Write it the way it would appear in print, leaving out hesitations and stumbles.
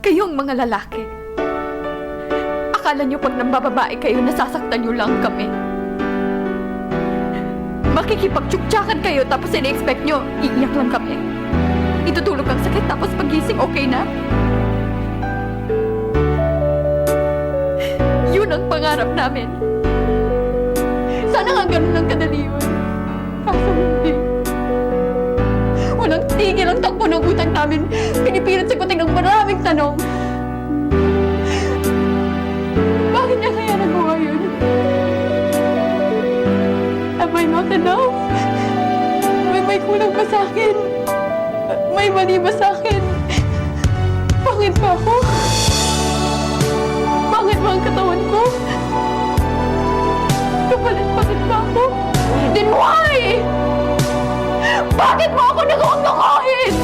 Kayong mga lalaki, akala nyo pag nambababae kayo, nasasaktan nyo lang kami. Makikipagtsuktsakan kayo tapos ina-expect nyo, iiyak lang kami. Itutulog ang sakit tapos pagising okay na. Yun ang pangarap namin. Sana nga ganun lang kadali yun. Kaso hindi. Walang tigil ang takbo ng utak namin. Pinipilit sagutin ng maraming tanong. Bakit niya kaya nagawa yun? Am I not enough? May kulang ba sa akin? May mali ba sa akin? Pangit ba ako? Pangit ba ang katawan ko? Kapalit-palit ba ako? Then why? Bakit mo ako nagawang lokohin?